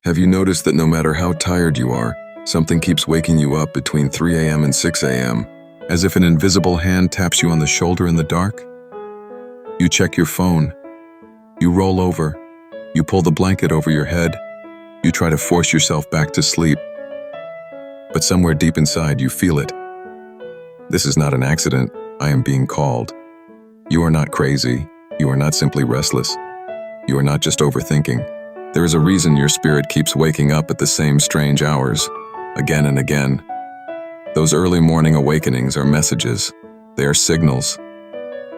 Have you noticed that no matter how tired you are, something keeps waking you up between 3 a.m. and 6 a.m., as if an invisible hand taps you on the shoulder in the dark? You check your phone. You roll over. You pull the blanket over your head. You try to force yourself back to sleep. But somewhere deep inside, you feel it. This is not an accident. I am being called. You are not crazy. You are not simply restless. You are not just overthinking. There is a reason your spirit keeps waking up at the same strange hours, again and again. Those early morning awakenings are messages. They are signals.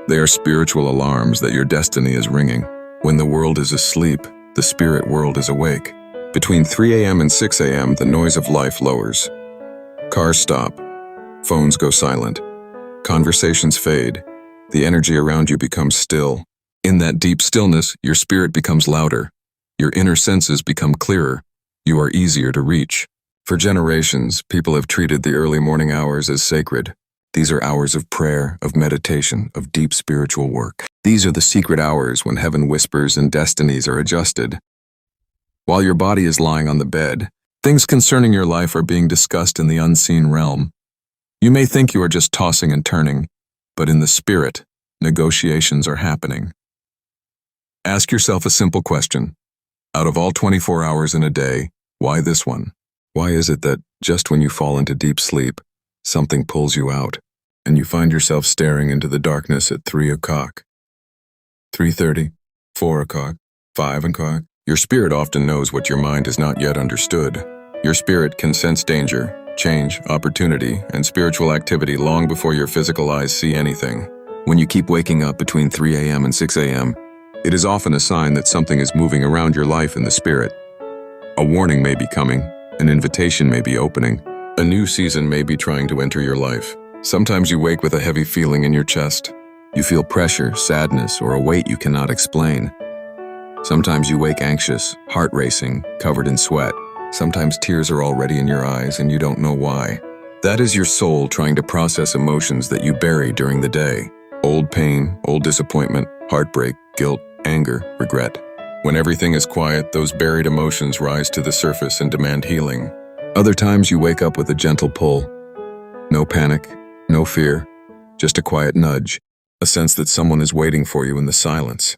They are spiritual alarms that your destiny is ringing. When the world is asleep, the spirit world is awake. Between 3 a.m. and 6 a.m., the noise of life lowers. Cars stop. Phones go silent. Conversations fade. The energy around you becomes still. In that deep stillness, your spirit becomes louder. Your inner senses become clearer. You are easier to reach. For generations, people have treated the early morning hours as sacred. These are hours of prayer, of meditation, of deep spiritual work. These are the secret hours when heaven whispers and destinies are adjusted. While your body is lying on the bed, things concerning your life are being discussed in the unseen realm. You may think you are just tossing and turning, but in the spirit, negotiations are happening. Ask yourself a simple question. Out of all 24 hours in a day, why this one? Why is it that, just when you fall into deep sleep, something pulls you out, and you find yourself staring into the darkness at 3 o'clock, 3:30, 4 o'clock, 5 o'clock? Your spirit often knows what your mind has not yet understood. Your spirit can sense danger, change, opportunity, and spiritual activity long before your physical eyes see anything. When you keep waking up between 3 a.m. and 6 a.m., it is often a sign that something is moving around your life in the spirit. A warning may be coming, an invitation may be opening, a new season may be trying to enter your life. Sometimes you wake with a heavy feeling in your chest. You feel pressure, sadness, or a weight you cannot explain. Sometimes you wake anxious, heart racing, covered in sweat. Sometimes tears are already in your eyes and you don't know why. That is your soul trying to process emotions that you bury during the day. Old pain, old disappointment, heartbreak, guilt, anger, regret. When everything is quiet, those buried emotions rise to the surface and demand healing. Other times you wake up with a gentle pull. No panic, no fear, just a quiet nudge, a sense that someone is waiting for you in the silence.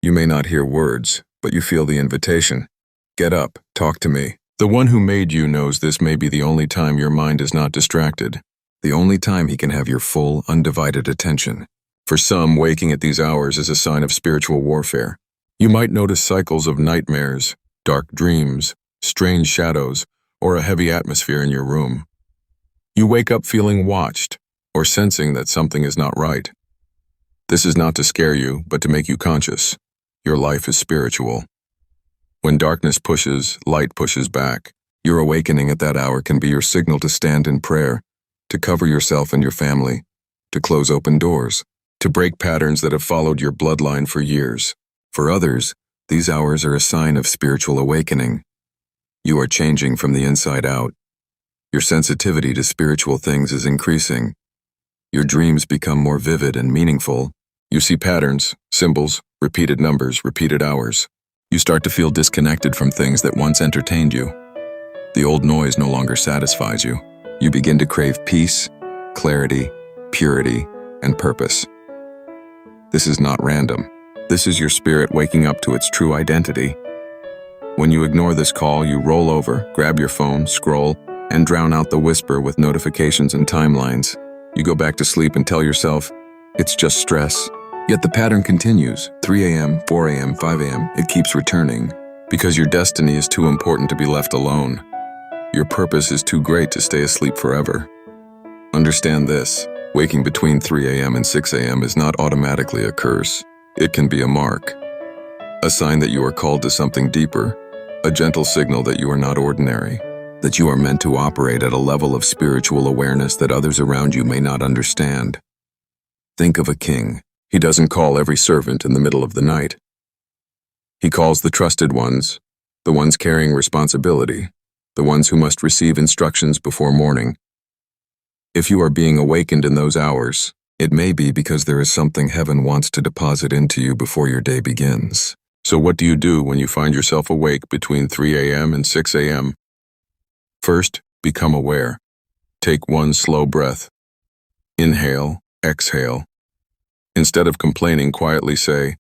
You may not hear words, but you feel the invitation. Get up, talk to me. The one who made you knows this may be the only time your mind is not distracted, the only time he can have your full, undivided attention. For some, waking at these hours is a sign of spiritual warfare. You might notice cycles of nightmares, dark dreams, strange shadows, or a heavy atmosphere in your room. You wake up feeling watched, or sensing that something is not right. This is not to scare you, but to make you conscious. Your life is spiritual. When darkness pushes, light pushes back. Your awakening at that hour can be your signal to stand in prayer, to cover yourself and your family, to close open doors, to break patterns that have followed your bloodline for years. For others, these hours are a sign of spiritual awakening. You are changing from the inside out. Your sensitivity to spiritual things is increasing. Your dreams become more vivid and meaningful. You see patterns, symbols, repeated numbers, repeated hours. You start to feel disconnected from things that once entertained you. The old noise no longer satisfies you. You begin to crave peace, clarity, purity, and purpose. This is not random. This is your spirit waking up to its true identity. When you ignore this call, you roll over, grab your phone, scroll, and drown out the whisper with notifications and timelines. You go back to sleep and tell yourself, it's just stress. Yet the pattern continues. 3 a.m., 4 a.m., 5 a.m., it keeps returning. Because your destiny is too important to be left alone. Your purpose is too great to stay asleep forever. Understand this. Waking between 3 a.m. and 6 a.m. is not automatically a curse. It can be a mark. A sign that you are called to something deeper. A gentle signal that you are not ordinary. That you are meant to operate at a level of spiritual awareness that others around you may not understand. Think of a king. He doesn't call every servant in the middle of the night. He calls the trusted ones, the ones carrying responsibility, the ones who must receive instructions before morning. If you are being awakened in those hours, it may be because there is something heaven wants to deposit into you before your day begins. So what do you do when you find yourself awake between 3 a.m. and 6 a.m.? First, become aware. Take one slow breath. Inhale, exhale. Instead of complaining, quietly say,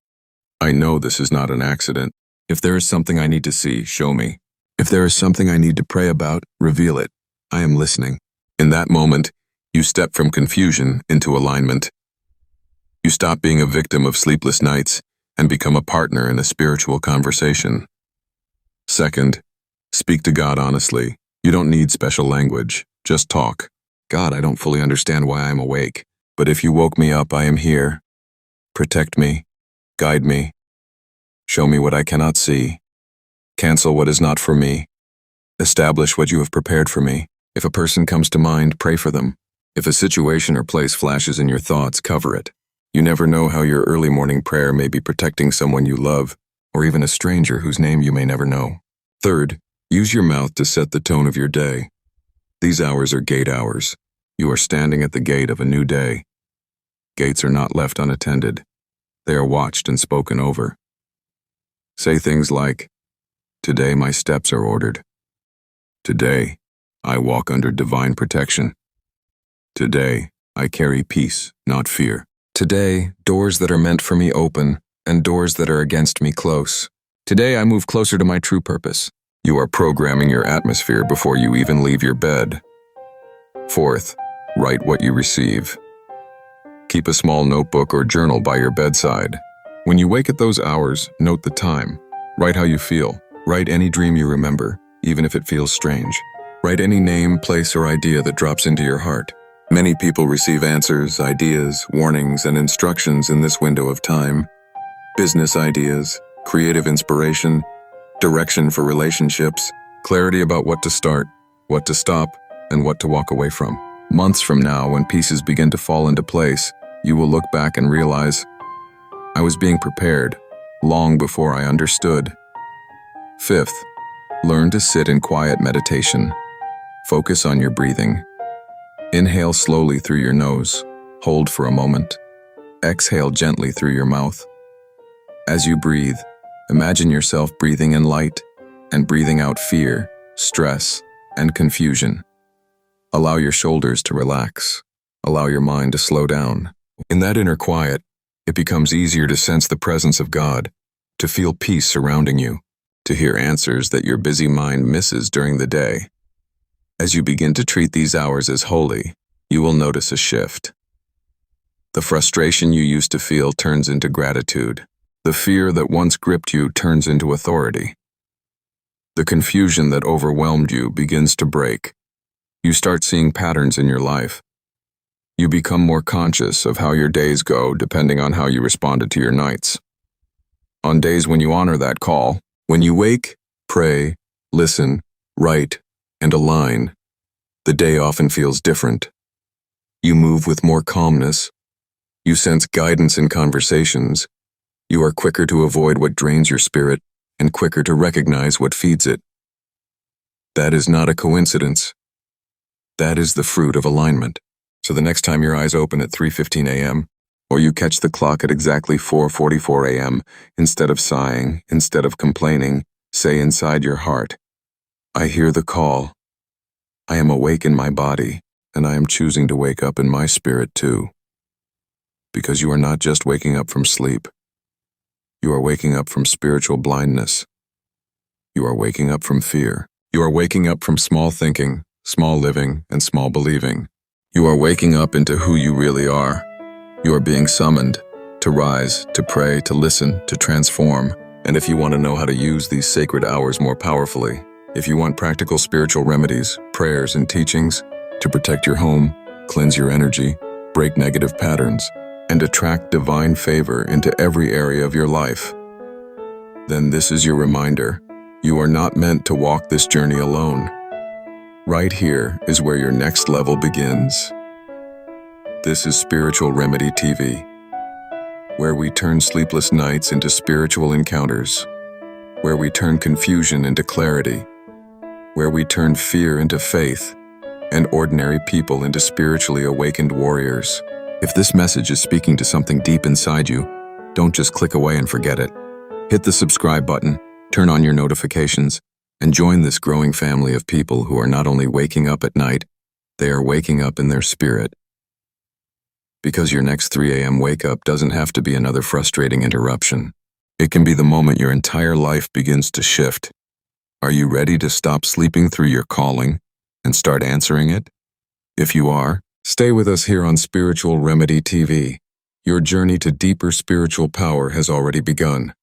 I know this is not an accident. If there is something I need to see, show me. If there is something I need to pray about, reveal it. I am listening. In that moment, you step from confusion into alignment. You stop being a victim of sleepless nights and become a partner in a spiritual conversation. Second, speak to God honestly. You don't need special language. Just talk. God, I don't fully understand why I'm awake, but if you woke me up, I am here. Protect me. Guide me. Show me what I cannot see. Cancel what is not for me. Establish what you have prepared for me. If a person comes to mind, pray for them. If a situation or place flashes in your thoughts, cover it. You never know how your early morning prayer may be protecting someone you love, or even a stranger whose name you may never know. Third, use your mouth to set the tone of your day. These hours are gate hours. You are standing at the gate of a new day. Gates are not left unattended. They are watched and spoken over. Say things like, today my steps are ordered. Today, I walk under divine protection. Today, I carry peace, not fear. Today, doors that are meant for me open, and doors that are against me close. Today, I move closer to my true purpose. You are programming your atmosphere before you even leave your bed. Fourth, write what you receive. Keep a small notebook or journal by your bedside. When you wake at those hours, note the time. Write how you feel. Write any dream you remember, even if it feels strange. Write any name, place, or idea that drops into your heart. Many people receive answers, ideas, warnings, and instructions in this window of time. Business ideas, creative inspiration, direction for relationships, clarity about what to start, what to stop, and what to walk away from. Months from now, when pieces begin to fall into place, you will look back and realize, I was being prepared long before I understood. Fifth, learn to sit in quiet meditation. Focus on your breathing. Inhale slowly through your nose. Hold for a moment. Exhale gently through your mouth. As you breathe, imagine yourself breathing in light and breathing out fear, stress, and confusion. Allow your shoulders to relax. Allow your mind to slow down. In that inner quiet, it becomes easier to sense the presence of God, to feel peace surrounding you, to hear answers that your busy mind misses during the day. As you begin to treat these hours as holy, you will notice a shift. The frustration you used to feel turns into gratitude. The fear that once gripped you turns into authority. The confusion that overwhelmed you begins to break. You start seeing patterns in your life. You become more conscious of how your days go depending on how you responded to your nights. On days when you honor that call, when you wake, pray, listen, write, and align, the day often feels different. You move with more calmness. You sense guidance in conversations. You are quicker to avoid what drains your spirit and quicker to recognize what feeds it. That is not a coincidence. That is the fruit of alignment. So the next time your eyes open at 3:15 a.m., or you catch the clock at exactly 4:44 a.m., instead of sighing, instead of complaining, say inside your heart, I hear the call. I am awake in my body, and I am choosing to wake up in my spirit too. Because you are not just waking up from sleep. You are waking up from spiritual blindness. You are waking up from fear. You are waking up from small thinking, small living, and small believing. You are waking up into who you really are. You are being summoned to rise, to pray, to listen, to transform. And if you want to know how to use these sacred hours more powerfully, if you want practical spiritual remedies, prayers, and teachings to protect your home, cleanse your energy, break negative patterns, and attract divine favor into every area of your life, then this is your reminder. You are not meant to walk this journey alone. Right here is where your next level begins. This is Spiritual Remedy TV, where we turn sleepless nights into spiritual encounters, where we turn confusion into clarity, where we turn fear into faith, and ordinary people into spiritually awakened warriors. If this message is speaking to something deep inside you, don't just click away and forget it. Hit the subscribe button, turn on your notifications, and join this growing family of people who are not only waking up at night, they are waking up in their spirit. Because your next 3 a.m. wake-up doesn't have to be another frustrating interruption. It can be the moment your entire life begins to shift. Are you ready to stop sleeping through your calling and start answering it? If you are, stay with us here on Spiritual Remedy TV. Your journey to deeper spiritual power has already begun.